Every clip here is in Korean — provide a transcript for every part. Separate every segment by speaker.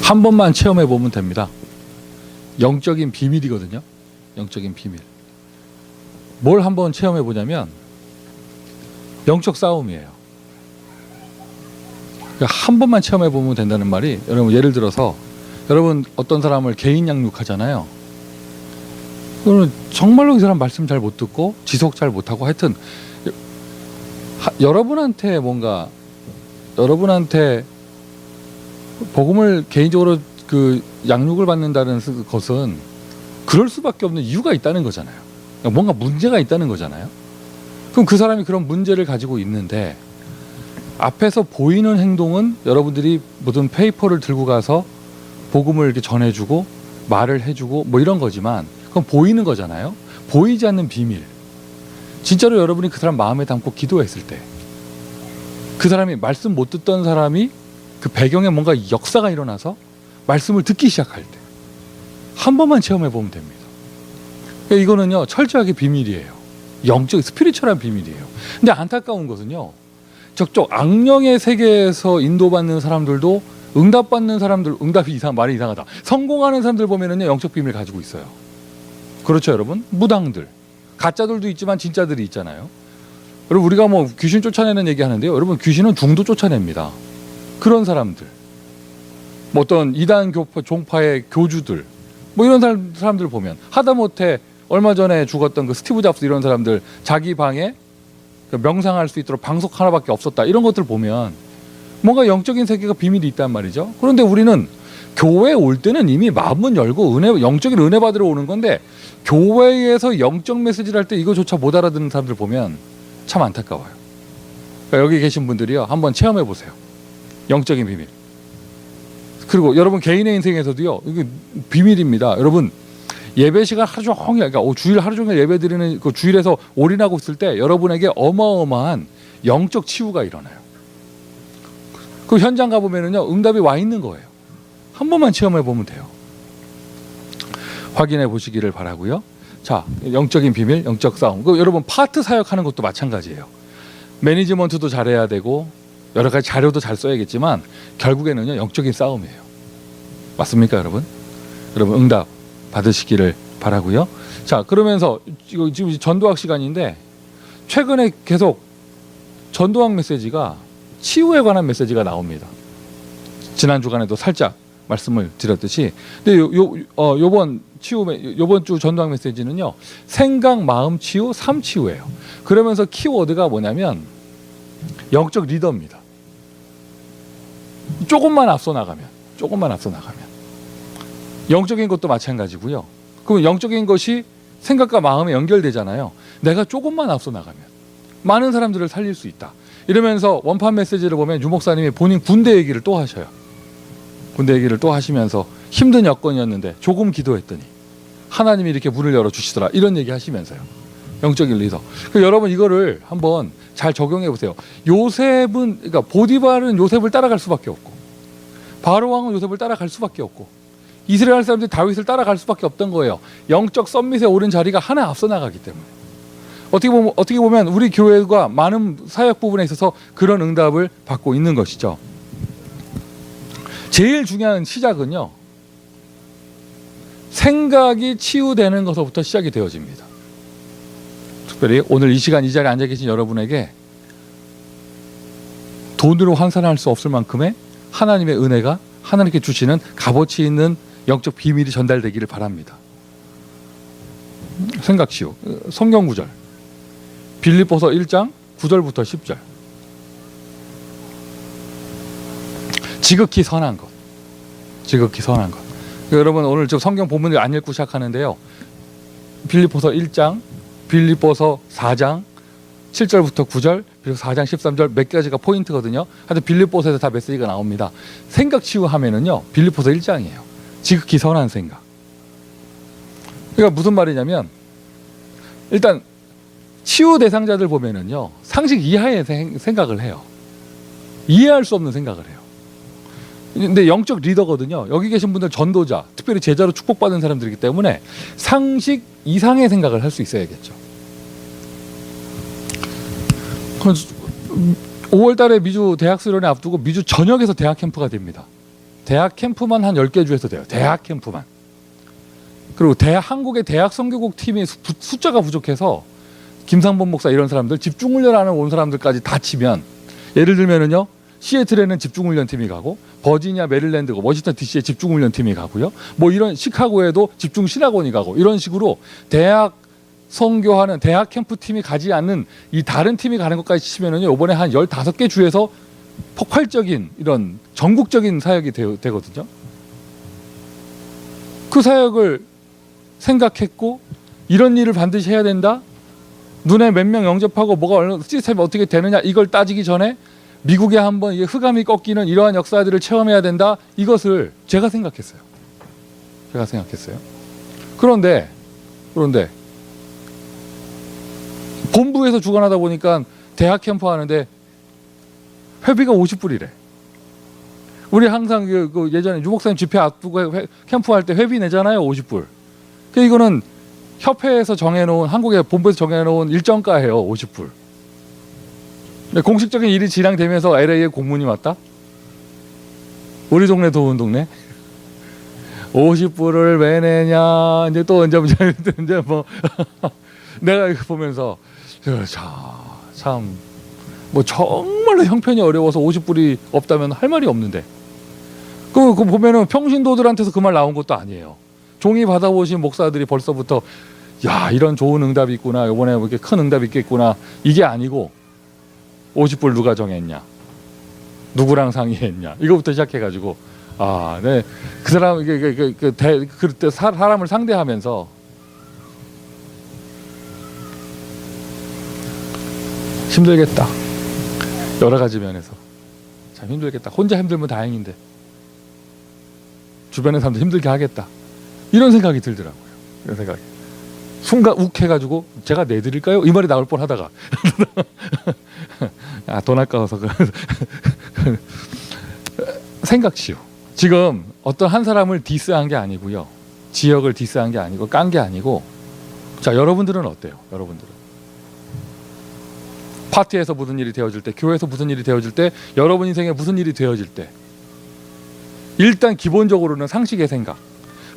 Speaker 1: 한 번만 체험해 보면 됩니다. 영적인 비밀이거든요. 영적인 비밀. 뭘 한번 체험해 보냐면 영적 싸움이에요. 그러니까 한 번만 체험해 보면 된다는 말이, 여러분 예를 들어서 여러분 어떤 사람을 개인 양육하잖아요. 그러면 정말로 그 사람 말씀 잘 못 듣고 지속 잘 못하고, 하여튼 여러분한테 복음을 개인적으로 그 양육을 받는다는 것은 그럴 수밖에 없는 이유가 있다는 거잖아요. 그러니까 뭔가 문제가 있다는 거잖아요. 그럼 그 사람이 그런 문제를 가지고 있는데 앞에서 보이는 행동은 여러분들이 무슨 페이퍼를 들고 가서 복음을 이렇게 전해주고 말을 해주고 뭐 이런 거지만, 그건 보이는 거잖아요. 보이지 않는 비밀. 진짜로 여러분이 그 사람 마음에 담고 기도했을 때, 그 사람이 말씀 못 듣던 사람이 그 배경에 뭔가 역사가 일어나서 말씀을 듣기 시작할 때 한 번만 체험해 보면 됩니다. 그러니까 이거는요 철저하게 비밀이에요. 영적 스피리추얼한 비밀이에요. 근데 안타까운 것은요, 저쪽 악령의 세계에서 인도받는 사람들도 응답받는 사람들, 응답이 말이 이상하다, 성공하는 사람들 보면은요 영적 비밀 가지고 있어요. 그렇죠 여러분? 무당들, 가짜들도 있지만 진짜들이 있잖아요. 여러분 우리가 뭐 귀신 쫓아내는 얘기 하는데요, 여러분 귀신은 중도 쫓아냅니다. 그런 사람들, 뭐 어떤 이단 종파의 교주들, 뭐 이런 사람들 보면, 하다못해 얼마 전에 죽었던 그 스티브 잡스 이런 사람들 자기 방에 명상할 수 있도록 방석 하나밖에 없었다, 이런 것들 보면 뭔가 영적인 세계가 비밀이 있단 말이죠. 그런데 우리는 교회에 올 때는 이미 마음은 열고 영적인 은혜 받으러 오는 건데, 교회에서 영적 메시지를 할 때 이거조차 못 알아듣는 사람들 보면 참 안타까워요. 그러니까 여기 계신 분들이요 한번 체험해 보세요. 영적인 비밀. 그리고 여러분 개인의 인생에서도요, 이게 비밀입니다. 여러분 예배 시간 하루 종일, 그러니까 주일 하루 종일 예배 드리는 그 주일에서 올인하고 있을 때 여러분에게 어마어마한 영적 치유가 일어나요. 그 현장 가보면은요 응답이 와 있는 거예요. 한 번만 체험해 보면 돼요. 확인해 보시기를 바라고요. 자, 영적인 비밀, 영적 싸움. 그 여러분 파트 사역하는 것도 마찬가지예요. 매니지먼트도 잘해야 되고 여러 가지 자료도 잘 써야겠지만 결국에는요 영적인 싸움이에요. 맞습니까 여러분? 여러분 응답 받으시기를 바라고요. 자, 그러면서 지금 전도학 시간인데 최근에 계속 전도학 메시지가 치유에 관한 메시지가 나옵니다. 지난 주간에도 살짝 말씀을 드렸듯이, 근데 요번 주 전도학 메시지는요 생각, 마음 치유, 삶 치유예요. 그러면서 키워드가 뭐냐면 영적 리더입니다. 조금만 앞서 나가면 영적인 것도 마찬가지고요. 그럼 영적인 것이 생각과 마음에 연결되잖아요. 내가 조금만 앞서 나가면 많은 사람들을 살릴 수 있다. 이러면서 원판 메시지를 보면 유 목사님이 본인 군대 얘기를 또 하셔요. 군대 얘기를 또 하시면서 힘든 여건이었는데 조금 기도했더니 하나님이 이렇게 문을 열어주시더라, 이런 얘기 하시면서요. 영적인 리더. 여러분 이거를 한번 잘 적용해 보세요. 요셉은, 그러니까 보디발은 요셉을 따라갈 수밖에 없고, 바로 왕은 요셉을 따라갈 수밖에 없고, 이스라엘 사람들이 다윗을 따라갈 수밖에 없던 거예요. 영적 썸밋에 오른 자리가 하나 앞서 나가기 때문에. 어떻게 보면 우리 교회가 많은 사역 부분에 있어서 그런 응답을 받고 있는 것이죠. 제일 중요한 시작은요, 생각이 치유되는 것부터 시작이 되어집니다. 특별히 오늘 이 시간 이 자리에 앉아 계신 여러분에게 돈으로 환산할 수 없을 만큼의 하나님의 은혜가, 하나님께 주시는 값어치 있는 영적 비밀이 전달되기를 바랍니다. 생각 치유. 성경 구절 빌립보서 1장 9절부터 10절. 지극히 선한 것. 여러분 오늘 저 성경 본문을 안 읽고 시작하는데요, 빌립보서 1장, 빌립보서 4장 7절부터 9절, 그리고 4장 13절 몇 가지가 포인트거든요. 하여튼 빌립보서에서 다 메시지가 나옵니다. 생각 치유하면은요 빌립보서 1장이에요. 지극히 선한 생각. 그러니까 무슨 말이냐면, 일단 치유 대상자들 보면은요 상식 이하의 생각을 해요. 이해할 수 없는 생각을 해요. 근데 영적 리더거든요. 여기 계신 분들 전도자, 특별히 제자로 축복받은 사람들이기 때문에 상식 이상의 생각을 할 수 있어야겠죠. 5월 달에 미주 대학 수련회 앞두고 미주 전역에서 대학 캠프가 됩니다. 대학 캠프만 한 10개 주에서 돼요. 대학 캠프만. 그리고 한국의 대학 선교국 팀이 숫자가 부족해서 김상범 목사 이런 사람들 집중훈련하는 온 사람들까지 다 치면, 예를 들면은요, 시애틀에는 집중훈련팀이 가고, 버지니아, 메릴랜드고, 워싱턴 DC에 집중훈련팀이 가고요, 뭐 이런 시카고에도 집중신학원이 가고, 이런 식으로 대학 선교하는 대학 캠프팀이 가지 않는 이 다른 팀이 가는 것까지 치면은요, 이번에 한 15개 주에서 폭발적인 이런 전국적인 사역이 되거든요. 그 사역을 생각했고, 이런 일을 반드시 해야 된다, 눈에 몇 명 영접하고 뭐가 얼마나 시스템이 어떻게 되느냐, 이걸 따지기 전에 미국에 한번 이게 흑암이 꺾이는 이러한 역사들을 체험해야 된다, 이것을 제가 생각했어요. 그런데 본부에서 주관하다 보니까 대학 캠프 하는데 회비가 50불이래. 우리 항상 그 예전에 유목사님 집회 앞두고 캠프 할 때 회비 내잖아요, 50불. 이거는 협회에서 정해놓은, 한국의 본부에서 정해놓은 일정가예요, 50불. 공식적인 일이 진행되면서 LA에 공문이 왔다. 우리 동네 도운 동네 50불을 왜 내냐. 이제 뭐 내가 이거 보면서 참 뭐 정말로 형편이 어려워서 50불이 없다면 할 말이 없는데, 그거 보면은 평신도들한테서 그 말 나온 것도 아니에요. 종이 받아보신 목사들이 벌써부터 야, 이런 좋은 응답이 있구나, 이번에 이렇게 큰 응답이 있겠구나, 이게 아니고 50불 누가 정했냐, 누구랑 상의했냐, 이거부터 시작해가지고, 아, 네, 그 사람 그때 사람을 상대하면서 힘들겠다. 여러 가지 면에서 참 힘들겠다. 혼자 힘들면 다행인데 주변의 사람도 힘들게 하겠다, 이런 생각이 들더라고요. 이런 생각이 순간 욱해가지고 제가 내드릴까요? 이 말이 나올 뻔하다가 아, 돈 아까워서 생각치요. 지금 어떤 한 사람을 디스한 게 아니고요, 지역을 디스한 게 아니고 깐 게 아니고, 자, 여러분들은 어때요? 여러분들은 파티에서 무슨 일이 되어질 때, 교회에서 무슨 일이 되어질 때, 여러분 인생에 무슨 일이 되어질 때, 일단 기본적으로는 상식의 생각.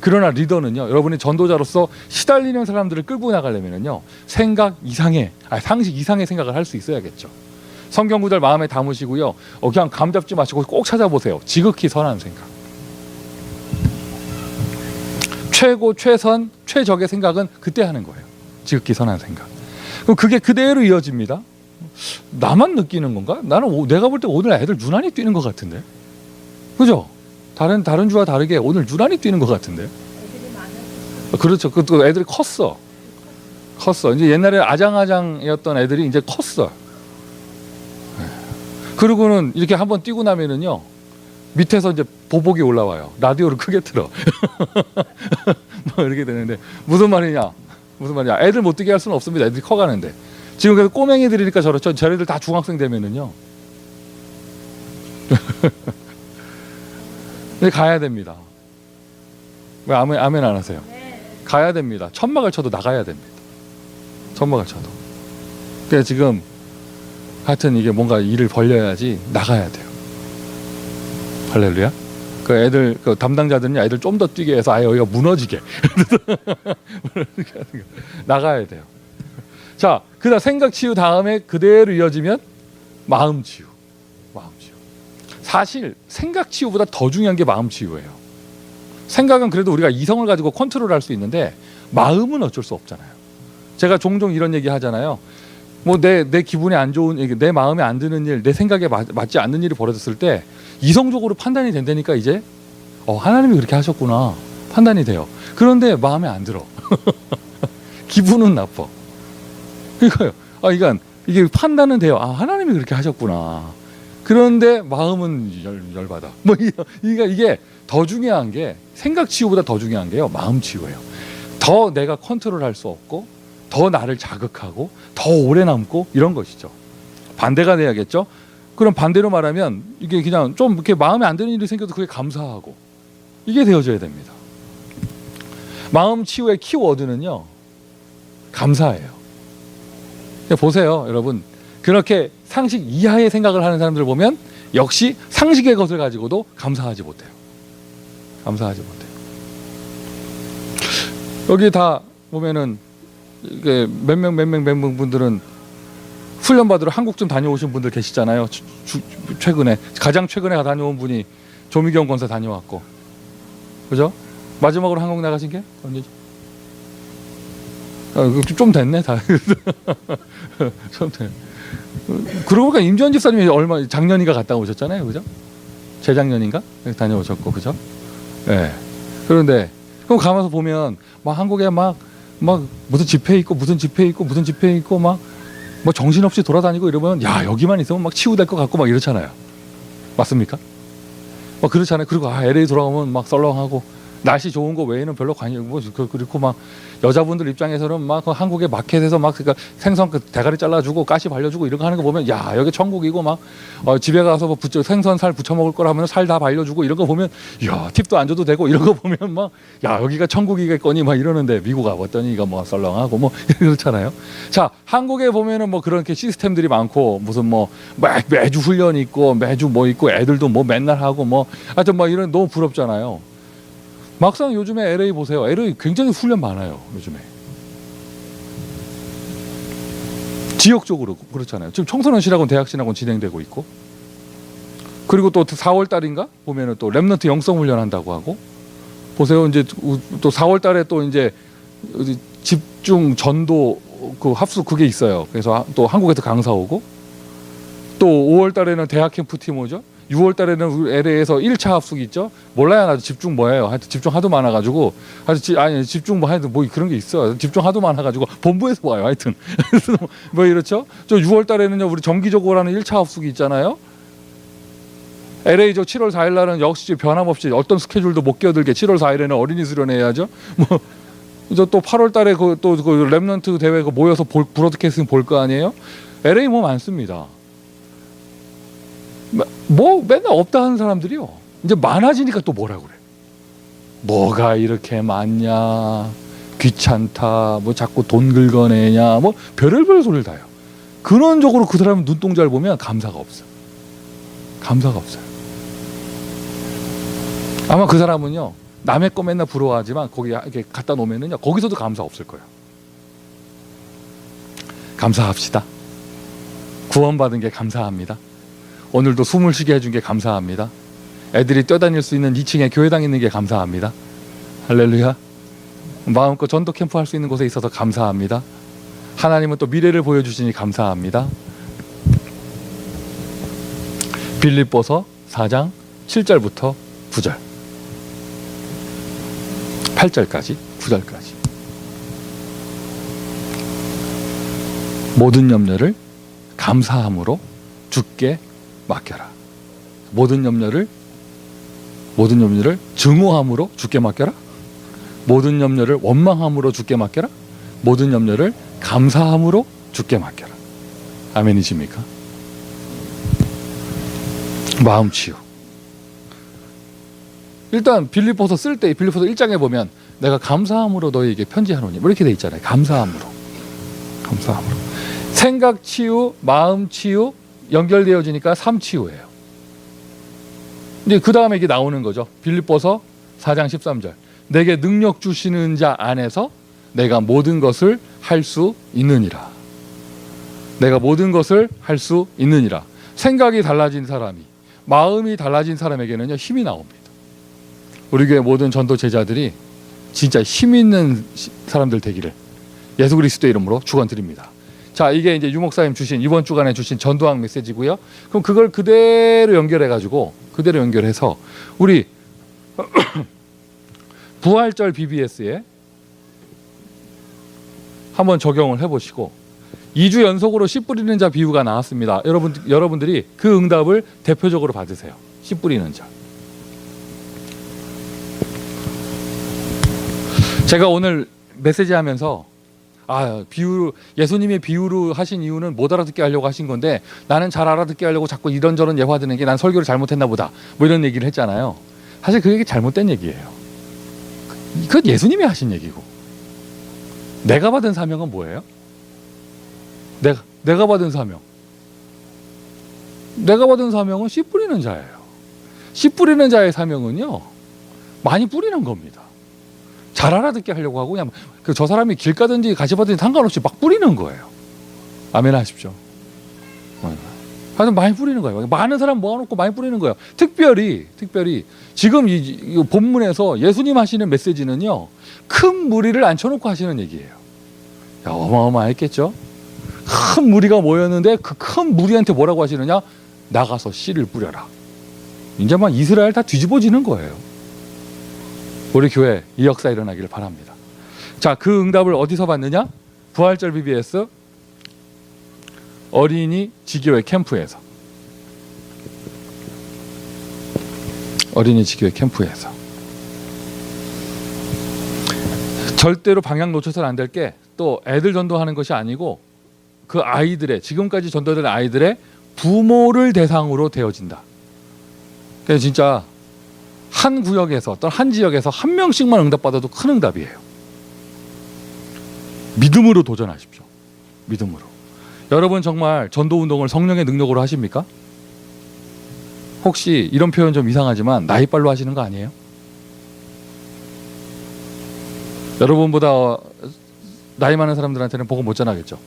Speaker 1: 그러나 리더는요, 여러분이 전도자로서 시달리는 사람들을 끌고 나가려면요, 상식 이상의 생각을 할 수 있어야겠죠. 성경 구절 마음에 담으시고요, 그냥 감 잡지 마시고 꼭 찾아보세요. 지극히 선한 생각. 최고, 최선, 최적의 생각은 그때 하는 거예요. 지극히 선한 생각. 그럼 그게 그대로 이어집니다. 나만 느끼는 건가? 나는 내가 볼 때 오늘 애들 유난히 뛰는 것 같은데, 그죠? 다른 주와 다르게 오늘 유난히 뛰는 것 같은데. 그렇죠. 그 애들이 컸어. 이제 옛날에 아장아장이었던 애들이 이제 컸어. 그리고는 이렇게 한번 뛰고 나면은요, 밑에서 이제 보복이 올라와요. 라디오를 크게 틀어. 뭐 이렇게 되는데, 무슨 말이냐? 애들 못 뛰게 할 수는 없습니다. 애들이 커가는데. 지금 그래서 꼬맹이들이니까 저렇죠. 쟤네들 다 중학생 되면은요. 근데 가야 됩니다. 왜 아멘 안 하세요? 가야 됩니다. 천막을 쳐도 나가야 됩니다. 천막을 쳐도. 그러니까 지금 하여튼 이게 뭔가 일을 벌려야지 나가야 돼요. 할렐루야. 그 애들, 그 담당자들은 애들 좀 더 뛰게 해서 아예 여기가 무너지게 나가야 돼요. 자, 그다음 생각 치유 다음에 그대로 이어지면 마음 치유. 사실 생각 치유보다 더 중요한 게 마음 치유예요. 생각은 그래도 우리가 이성을 가지고 컨트롤할 수 있는데, 마음은 어쩔 수 없잖아요. 제가 종종 이런 얘기 하잖아요. 뭐 내 기분이 안 좋은, 내 마음에 안 드는 일, 내 생각에 맞지 않는 일이 벌어졌을 때 이성적으로 판단이 된다니까, 이제 하나님이 그렇게 하셨구나 판단이 돼요. 그런데 마음에 안 들어. 기분은 나빠. 그러니까요. 이게 판단은 돼요. 아, 하나님이 그렇게 하셨구나. 그런데 마음은 열받아. 뭐 이게 더 중요한 게, 생각 치유보다 더 중요한 게요, 마음 치유예요. 더 내가 컨트롤할 수 없고, 더 나를 자극하고, 더 오래 남고, 이런 것이죠. 반대가 돼야겠죠. 그럼 반대로 말하면 이게 그냥 좀 이렇게 마음에 안 드는 일이 생겨도 그게 감사하고, 이게 되어져야 됩니다. 마음 치유의 키워드는요, 감사예요. 보세요, 여러분. 그렇게 상식 이하의 생각을 하는 사람들을 보면 역시 상식의 것을 가지고도 감사하지 못해요. 감사하지 못해요. 여기 다 보면은 이게 몇 명 분들은 훈련 받으러 한국 좀 다녀오신 분들 계시잖아요. 최근에 가장 최근에 다녀온 분이 조미경 권사 다녀왔고, 그죠? 마지막으로 한국 나가신 게 언제죠? 좀 됐네 다. 좀 됐네. 그러고 보니까 임지원 집사님이 얼마 작년인가 갔다 오셨잖아요, 그죠? 재작년인가 다녀오셨고, 그죠? 예. 네. 그런데 그럼 가면서 보면 막 한국에 막 무슨 집회 있고 무슨 집회 있고 무슨 집회 있고 막 뭐 정신없이 돌아다니고 이러면 야 여기만 있으면 막 치유될 것 같고 막 이렇잖아요. 맞습니까? 막 그렇잖아요. 그리고 LA 돌아오면 막 썰렁하고 날씨 좋은 거 외에는 별로 관심 뭐 그렇고 막 여자분들 입장에서는 막 한국의 마켓에서 막 그러니까 생선 그 대가리 잘라주고 가시 발려주고 이런 거 하는 거 보면 야 여기 천국이고 막 집에 가서 뭐 생선 살 부쳐 먹을 거라면 살 다 발려주고 이런 거 보면 야 팁도 안 줘도 되고 이런 거 보면 막 야 여기가 천국이겠거니 막 이러는데 미국 가봤더니 이거 뭐 썰렁하고 뭐 그렇잖아요. 자 한국에 보면은 뭐 그렇게 시스템들이 많고 무슨 뭐 매주 훈련 있고 매주 뭐 있고 애들도 뭐 맨날 하고 뭐 하여튼 뭐 이런 너무 부럽잖아요. 막상 요즘에 LA 보세요. LA 굉장히 훈련 많아요. 요즘에. 지역적으로 그렇잖아요. 지금 청소년 신학원, 대학 신학원 진행되고 있고. 그리고 또 4월 달인가 보면은 또 렘넌트 영성 훈련 한다고 하고. 보세요. 이제 또 4월 달에 또 이제 집중 전도 그 합숙 그게 있어요. 그래서 또 한국에서 강사 오고. 또 5월 달에는 대학 캠프 팀 오죠. 6월 달에는 LA에서 1차 합숙이 있죠. 몰라요. 나도 집중 뭐예요. 하여튼 집중 하도 많아가지고 아니 집중 뭐 하여튼 뭐 그런 게 있어. 집중 하도 많아가지고 본부에서 와요. 하여튼 뭐 이렇죠. 저 6월 달에는요. 우리 정기적으로 하는 1차 합숙이 있잖아요. LA 저 7월 4일 날은 역시 변함없이 어떤 스케줄도 못 끼어들게 7월 4일에는 어린이 수련회해야죠. 뭐 저 또 8월 달에 그 렘넌트 대회 그 모여서 브로드캐스팅 볼 거 아니에요. LA 뭐 많습니다. 뭐 맨날 없다 하는 사람들이요. 이제 많아지니까 또 뭐라 그래. 뭐가 이렇게 많냐. 귀찮다. 뭐 자꾸 돈 긁어내냐. 뭐 별의별 소리를 다 해요. 근원적으로 그 사람 눈동자를 보면 감사가 없어요. 감사가 없어요. 아마 그 사람은요. 남의 거 맨날 부러워하지만 거기 이렇게 갖다 놓으면은요. 거기서도 감사 없을 거예요. 감사합시다. 구원받은 게 감사합니다. 오늘도 숨을 쉬게 해준 게 감사합니다. 애들이 뛰어다닐 수 있는 2층에 교회당 있는 게 감사합니다. 할렐루야. 마음껏 전도 캠프 할 수 있는 곳에 있어서 감사합니다. 하나님은 또 미래를 보여주시니 감사합니다. 빌립보서 4장 7절부터 9절 8절까지 9절까지 모든 염려를 감사함으로 주께 맡겨라. 모든 염려를 증오함으로 주께 맡겨라. 모든 염려를 원망함으로 주께 맡겨라. 모든 염려를 감사함으로 주께 맡겨라. 아멘이십니까? 마음 치유. 일단 빌립보서 쓸 때 빌립보서 1장에 보면 내가 감사함으로 너희에게 편지하노니 뭐 이렇게 돼 있잖아요. 감사함으로. 생각 치유, 마음 치유 연결되어지니까 삶 치유예요. 근데 그 다음에 이게 나오는 거죠. 빌립보서 4장 13절. 내게 능력 주시는 자 안에서 내가 모든 것을 할 수 있느니라. 내가 모든 것을 할 수 있느니라. 생각이 달라진 사람이, 마음이 달라진 사람에게는요 힘이 나옵니다. 우리 교회 모든 전도 제자들이 진짜 힘 있는 사람들 되기를 예수 그리스도의 이름으로 축원드립니다. 자, 이게 이제 유 목사님 주신 이번 주간에 주신 전도학 메시지고요. 그럼 그걸 그대로 연결해서 우리 부활절 BBS에 한번 적용을 해보시고 2주 연속으로 씨 뿌리는 자 비유가 나왔습니다. 여러분들이 그 응답을 대표적으로 받으세요. 씨 뿌리는 자. 제가 오늘 메시지 하면서 예수님의 비유로 하신 이유는 못 알아듣게 하려고 하신 건데 나는 잘 알아듣게 하려고 자꾸 이런저런 예화드는 게 난 설교를 잘못했나 보다 뭐 이런 얘기를 했잖아요. 사실 그 얘기 잘못된 얘기예요. 그건 예수님이 하신 얘기고 내가 받은 사명은 뭐예요? 내가 받은 사명은 씨 뿌리는 자예요. 씨 뿌리는 자의 사명은요 많이 뿌리는 겁니다. 잘 알아듣게 하려고 하고 그냥 저 사람이 길 가든지 가시밭든지 상관없이 막 뿌리는 거예요. 아멘 하십시오. 하여튼 많이 뿌리는 거예요. 많은 사람 모아놓고 많이 뿌리는 거예요. 특별히 지금 이 본문에서 예수님 하시는 메시지는요, 큰 무리를 앉혀놓고 하시는 얘기예요. 야, 어마어마했겠죠? 큰 무리가 모였는데 그 큰 무리한테 뭐라고 하시느냐? 나가서 씨를 뿌려라. 이제 막 이스라엘 다 뒤집어지는 거예요. 우리 교회 이 역사 일어나기를 바랍니다. 자, 그 응답을 어디서 받느냐? 부활절 BBS 어린이 지교회 캠프에서. 어린이 지교회 캠프에서. 절대로 방향 놓쳐서는 안 될 게 또 애들 전도하는 것이 아니고 그 아이들의, 지금까지 전도된 아이들의 부모를 대상으로 되어진다. 그래서 진짜 한 구역에서 어떤 한 지역에서 한 명씩만 응답받아도 큰 응답이에요. 믿음으로 도전하십시오. 믿음으로. 여러분 정말 전도운동을 성령의 능력으로 하십니까? 혹시 이런 표현 좀 이상하지만 나이빨로 하시는 거 아니에요? 여러분보다 나이 많은 사람들한테는 복음 못 전하겠죠.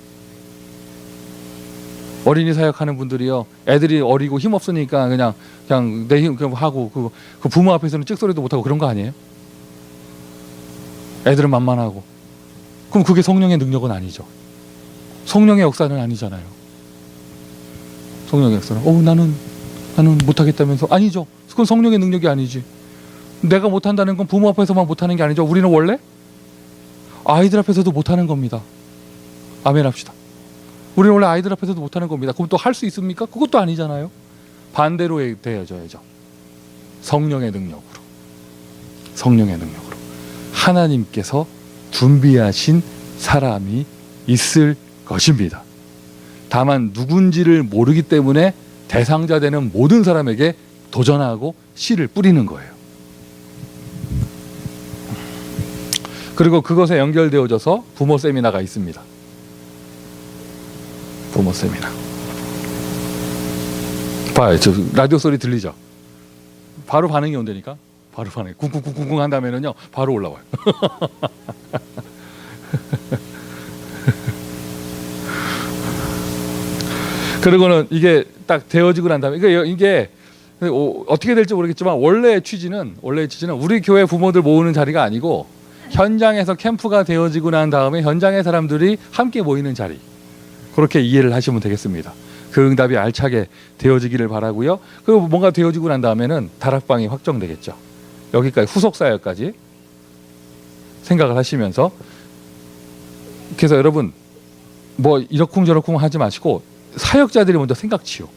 Speaker 1: 어린이 사역하는 분들이요, 애들이 어리고 힘 없으니까 그냥 내 힘 하고 그 부모 앞에서는 찍소리도 못 하고 그런 거 아니에요? 애들은 만만하고. 그럼 그게 성령의 능력은 아니죠. 성령의 역사는 아니잖아요. 성령의 역사는 나는 못하겠다면서, 아니죠. 그건 성령의 능력이 아니지. 내가 못한다는 건 부모 앞에서만 못하는 게 아니죠. 우리는 원래 아이들 앞에서도 못하는 겁니다. 아멘 합시다. 우리는 원래 아이들 앞에서도 못하는 겁니다. 그럼 또 할 수 있습니까? 그것도 아니잖아요. 반대로 되어져야죠. 성령의 능력으로. 성령의 능력으로. 하나님께서 준비하신 사람이 있을 것입니다. 다만 누군지를 모르기 때문에 대상자 되는 모든 사람에게 도전하고 씨를 뿌리는 거예요. 그리고 그것에 연결되어져서 부모 세미나가 있습니다. 부모 세미나. 봐요. 저 라디오 소리 들리죠? 바로 반응이 온다니까. 바로 반응이. 쿵쿵쿵쿵 한다면은요, 바로 올라와요. 그리고는 이게 딱 되어지고 난 다음에 이게 어떻게 될지 모르겠지만 원래의 취지는 우리 교회 부모들 모으는 자리가 아니고 현장에서 캠프가 되어지고 난 다음에 현장의 사람들이 함께 모이는 자리, 그렇게 이해를 하시면 되겠습니다. 그 응답이 알차게 되어지기를 바라고요. 그리고 뭔가 되어지고 난 다음에는 다락방이 확정되겠죠. 여기까지 후속 사역까지 생각을 하시면서, 그래서 여러분 뭐 이러쿵저러쿵 하지 마시고 사역자들이 먼저 생각 치유,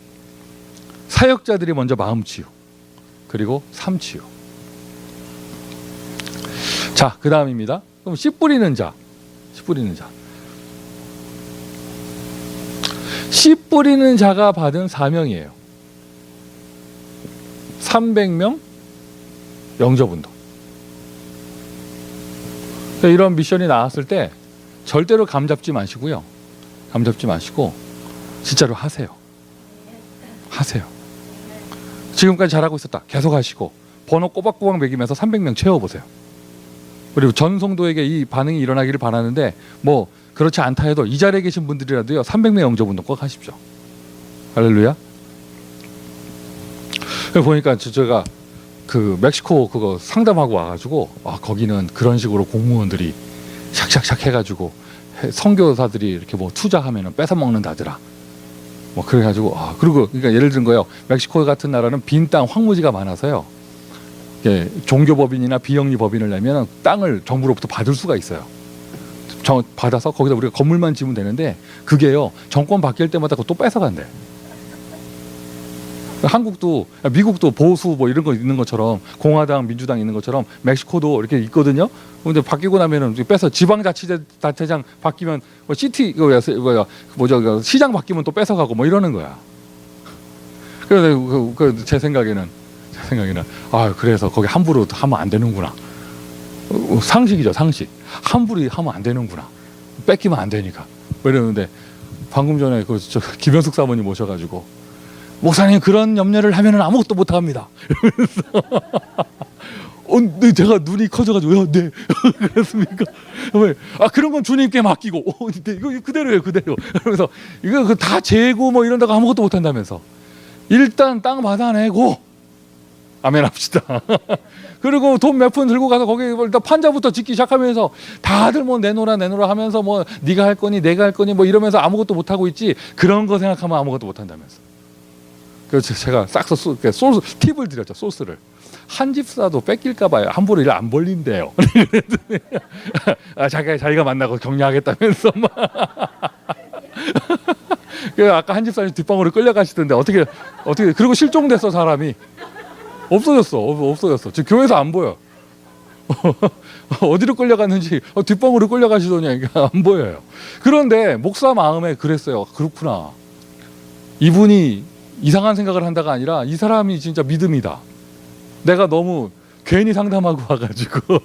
Speaker 1: 사역자들이 먼저 마음 치유, 그리고 삶 치유. 자, 그 다음입니다. 그럼 씨 뿌리는 자. 씨 뿌리는 자가 받은 사명이에요. 300명 영접운동. 이런 미션이 나왔을 때 절대로 감 잡지 마시고요. 감 잡지 마시고 진짜로 하세요. 지금까지 잘하고 있었다. 계속 하시고 번호 꼬박꼬박 매기면서 300명 채워보세요. 그리고 전 성도에게 이 반응이 일어나기를 바라는데, 뭐 그렇지 않다 해도 이 자리에 계신 분들이라도요, 300명 영접운동 꼭 하십시오. 할렐루야. 보니까 제가 그 멕시코 그거 상담하고 와가지고, 거기는 그런 식으로 공무원들이 샥샥샥 해가지고 선교사들이 이렇게 뭐 투자하면은 뺏어 먹는다더라. 뭐 그래가지고 그리고 그러니까 예를 든 거예요. 멕시코 같은 나라는 빈 땅 황무지가 많아서요. 종교법인이나 비영리 법인을 내면 땅을 정부로부터 받을 수가 있어요. 받아서 거기다 우리가 건물만 지으면 되는데, 그게요, 정권 바뀔 때마다 그거 또 뺏어간대. 한국도, 미국도 보수 뭐 이런 거 있는 것처럼, 공화당, 민주당 있는 것처럼 멕시코도 이렇게 있거든요. 근데 바뀌고 나면은 뺏어, 지방자치장 바뀌면 뭐 시티 시장 바뀌면 또 뺏어가고 뭐 이러는 거야. 그래서 제 생각에는 그래서 거기 함부로 하면 안 되는구나. 상식이죠, 상식. 함부로 하면 안 되는구나. 뺏기면 안 되니까. 이러는데 방금 전에 김현숙 사모님 오셔가지고, 목사님 그런 염려를 하면은 아무것도 못 합니다. 네, 제가 눈이 커져가지고 네 그렇습니까? 그런 건 주님께 맡기고 네, 이거 그대로예요 그대로. 그러면서 이거 다 재고 뭐 이런다고 아무것도 못한다면서 일단 땅 받아내고 아멘 합시다. 그리고 돈 몇 푼 들고 가서 거기 일단 판자부터 짓기 시작하면서 다들 뭐 내놓으라 하면서 뭐 네가 할 거니 내가 할 거니 뭐 이러면서 아무것도 못하고 있지, 그런 거 생각하면 아무것도 못한다면서. 그래서 제가 싹 소스 팁을 드렸죠. 소스를 한 집사도 뺏길까 봐요. 함부로 일 안 벌린대요. 자기가 만나고 격려하겠다면서 막. 아까 한 집사님 뒷방으로 끌려가시던데 어떻게 그리고 실종됐어. 사람이 없어졌어. 지금 교회에서 안 보여. 어디로 끌려갔는지 뒷방으로 끌려가시더니 안 보여요. 그런데 목사 마음에 그랬어요. 그렇구나, 이분이 이상한 생각을 한다가 아니라 이 사람이 진짜 믿음이다. 내가 너무 괜히 상담하고 와가지고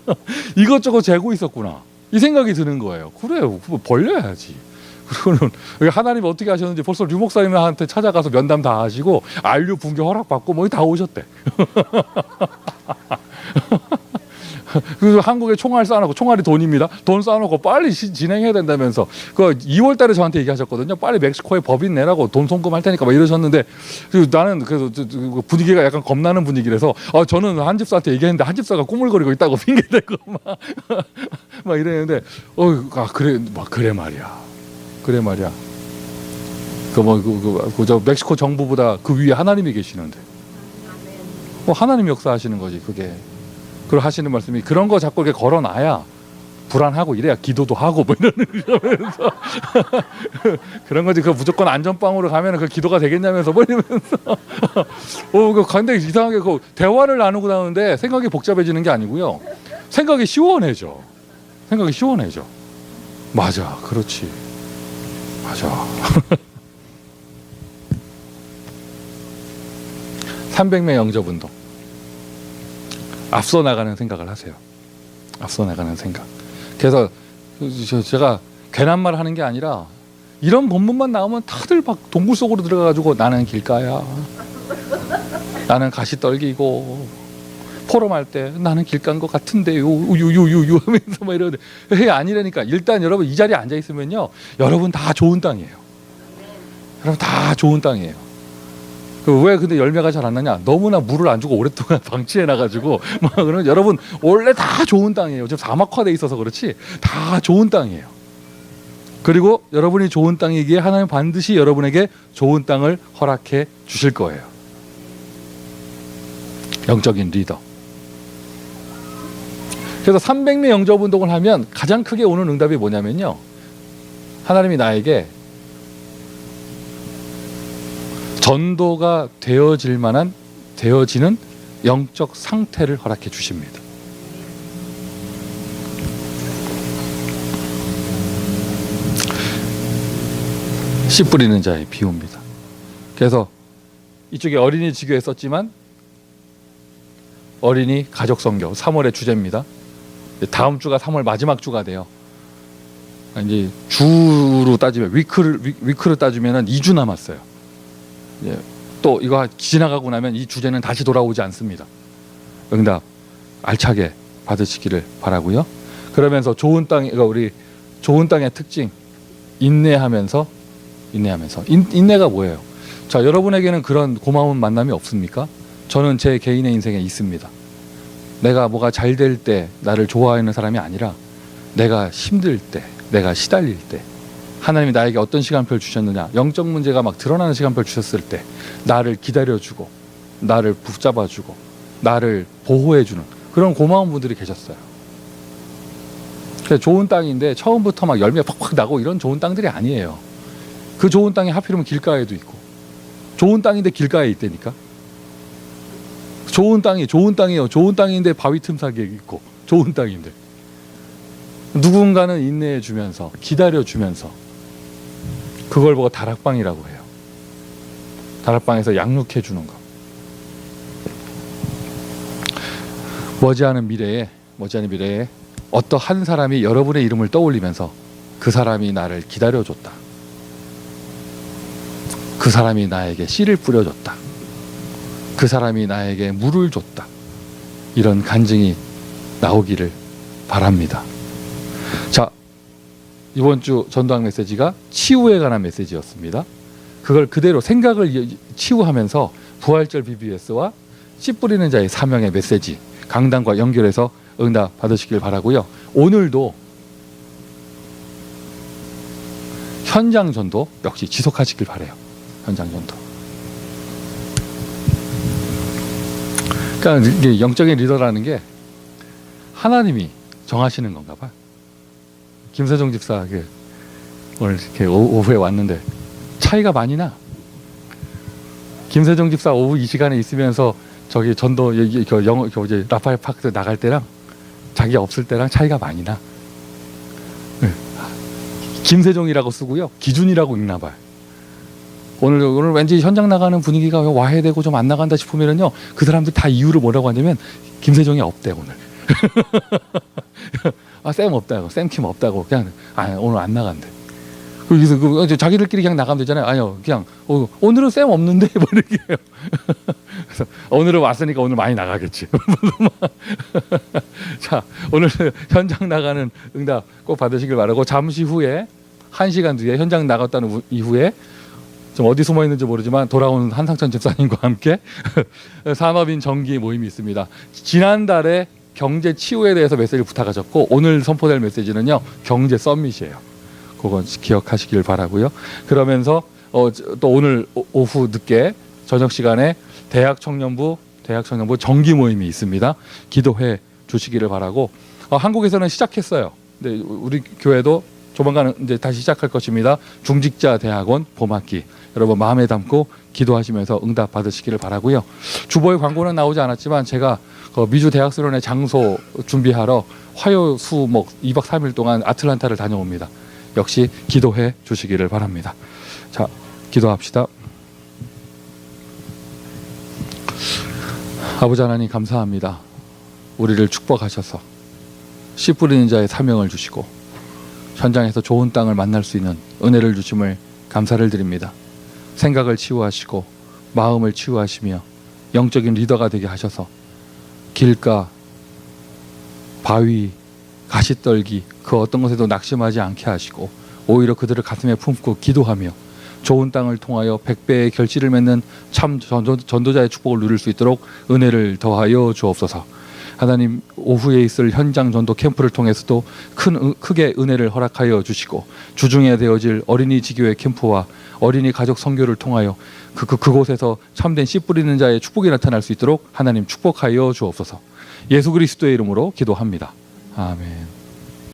Speaker 1: 이것저것 재고 있었구나, 이 생각이 드는 거예요. 그래요, 벌려야지. 그리고는 하나님이 어떻게 하셨는지 벌써 류 목사님한테 찾아가서 면담 다 하시고 안류 분교 허락받고 뭐 다 오셨대. 그래서 한국에 총알 쌓아놓고, 총알이 돈입니다. 돈 쌓아놓고 빨리 진행해야 된다면서 그 2월달에 저한테 얘기하셨거든요. 빨리 멕시코에 법인 내라고 돈 송금할 테니까 막 이러셨는데, 나는 그래서 분위기가 약간 겁나는 분위기라서 저는 한 집사한테 얘기했는데 한 집사가 꾸물거리고 있다고 핑계대고 막 이랬는데 그래 말이야. 저 멕시코 정부보다 그 위에 하나님이 계시는데 하나님 역사하시는 거지 그게. 그걸 하시는 말씀이 그런 거 자꾸 이렇게 걸어놔야 불안하고 이래야 기도도 하고 뭐 이러면서 그런 거지. 그 무조건 안전빵으로 가면은 그 기도가 되겠냐면서 뭐 이러면서 근데 이상하게 그 대화를 나누고 나오는데 생각이 복잡해지는 게 아니고요. 생각이 시원해져. 맞아, 그렇지, 맞아. 300명 영접 운동. 앞서 나가는 생각을 하세요. 앞서 나가는 생각. 그래서 제가 괜한 말 하는 게 아니라 이런 본문만 나오면 다들 막 동굴 속으로 들어가가지고 나는 길가야, 나는 가시 떨기고, 포럼할 때 나는 길가인 것 같은데요 유유유유 하면서 막 이러는데 아니라니까. 일단 여러분 이 자리에 앉아 있으면요, 여러분 다 좋은 땅이에요. 여러분 다 좋은 땅이에요. 왜 근데 열매가 잘 안 나냐? 너무나 물을 안 주고 오랫동안 방치해 놔가지고 그러면 여러분 원래 다 좋은 땅이에요. 지금 사막화돼 있어서 그렇지 다 좋은 땅이에요. 그리고 여러분이 좋은 땅이기에 하나님 반드시 여러분에게 좋은 땅을 허락해 주실 거예요. 영적인 리더. 그래서 300명 영접 운동을 하면 가장 크게 오는 응답이 뭐냐면요, 하나님이 나에게 전도가 되어지는 영적 상태를 허락해 주십니다. 씨 뿌리는 자의 비유입니다. 그래서 이쪽에 어린이 지교에 썼지만 어린이 가족 선교 3월의 주제입니다. 다음 주가 3월 마지막 주가 돼요. 이제 주로 따지면 위크를 따지면 2주 남았어요. 또 이거 지나가고 나면 이 주제는 다시 돌아오지 않습니다. 응답 알차게 받으시기를 바라고요. 그러면서 좋은 땅, 우리 좋은 땅의 특징, 인내하면서 인내가 뭐예요? 자, 여러분에게는 그런 고마운 만남이 없습니까? 저는 제 개인의 인생에 있습니다. 내가 뭐가 잘 될 때 나를 좋아하는 사람이 아니라 내가 힘들 때, 내가 시달릴 때 하나님이 나에게 어떤 시간표를 주셨느냐, 영적 문제가 막 드러나는 시간표를 주셨을 때 나를 기다려주고 나를 붙잡아주고 나를 보호해주는 그런 고마운 분들이 계셨어요. 좋은 땅인데 처음부터 막 열매가 팍팍 나고 이런 좋은 땅들이 아니에요. 그 좋은 땅이 하필이면 길가에도 있고, 좋은 땅인데 길가에 있다니까. 좋은 땅이에요. 좋은 땅인데 바위 틈사이에 있고, 좋은 땅인데 누군가는 인내해주면서 기다려주면서 그걸 보고 다락방이라고 해요. 다락방에서 양육해주는 거. 머지않은 미래에 어떠한 사람이 여러분의 이름을 떠올리면서 그 사람이 나를 기다려줬다, 그 사람이 나에게 씨를 뿌려줬다, 그 사람이 나에게 물을 줬다, 이런 간증이 나오기를 바랍니다. 자, 이번 주 전도학 메시지가 치유에 관한 메시지였습니다. 그걸 그대로 생각을 치유하면서 부활절 BBS와 씨 뿌리는 자의 사명의 메시지 강단과 연결해서 응답 받으시길 바라고요. 오늘도 현장 전도 역시 지속하시길 바라요. 현장 전도. 그러니까 이게 영적인 리더라는 게 하나님이 정하시는 건가 봐. 김세종 집사 오늘 이렇게 오후에 왔는데 차이가 많이 나. 김세종 집사 오후 이 시간에 있으면서 저기 전도 영어 이제 라파엘 파크 나갈 때랑 자기 없을 때랑 차이가 많이 나. 김세종이라고 쓰고요. 기준이라고 읽나 봐요. 오늘 왠지 현장 나가는 분위기가 와해되고 좀 안 나간다 싶으면요. 그 사람들 다 이유를 뭐라고 하냐면 김세종이 없대 오늘. 아, 쌤 없다고. 쌤킴 없다고. 그냥 오늘 안 나간대. 그래서 자기들끼리 그냥 나가면 되잖아요. 아니요. 그냥 오늘은 쌤 없는데 뭐 이렇게 해요. 그래서 오늘은 왔으니까 오늘 많이 나가겠지. 자, 오늘 현장 나가는 응답 꼭 받으시길 바라고 잠시 후에 1시간 뒤에 현장 나갔다는 이후에 좀 어디 숨어 있는지 모르지만 돌아온 한상천 집사님과 함께 산업인 정기 모임이 있습니다. 지난달에 경제 치유에 대해서 메시지를 부탁하셨고 오늘 선포될 메시지는요. 경제 서밋이에요. 그건 기억하시길 바라고요. 그러면서 또 오늘 오후 늦게 저녁 시간에 대학 청년부 정기 모임이 있습니다. 기도해 주시기를 바라고 한국에서는 시작했어요. 근데 우리 교회도 조만간 이제 다시 시작할 것입니다. 중직자 대학원 봄학기 여러분 마음에 담고 기도하시면서 응답 받으시기를 바라고요. 주보에 광고는 나오지 않았지만 제가 미주 대학수련회 장소 준비하러 화요 수목 2박 3일 동안 아틀란타를 다녀옵니다. 역시 기도해 주시기를 바랍니다. 자, 기도합시다. 아버지 하나님 감사합니다. 우리를 축복하셔서 씨 뿌리는 자의 사명을 주시고 현장에서 좋은 땅을 만날 수 있는 은혜를 주심을 감사를 드립니다. 생각을 치유하시고 마음을 치유하시며 영적인 리더가 되게 하셔서 길가, 바위, 가시떨기 그 어떤 것에도 낙심하지 않게 하시고 오히려 그들을 가슴에 품고 기도하며 좋은 땅을 통하여 100배의 결실을 맺는 참 전도자의 축복을 누릴 수 있도록 은혜를 더하여 주옵소서. 하나님 오후에 있을 현장 전도 캠프를 통해서도 크게 은혜를 허락하여 주시고 주중에 되어질 어린이 지교회 캠프와 어린이 가족 선교를 통하여 그곳에서 참된 씨 뿌리는 자의 축복이 나타날 수 있도록 하나님 축복하여 주옵소서. 예수 그리스도의 이름으로 기도합니다. 아멘.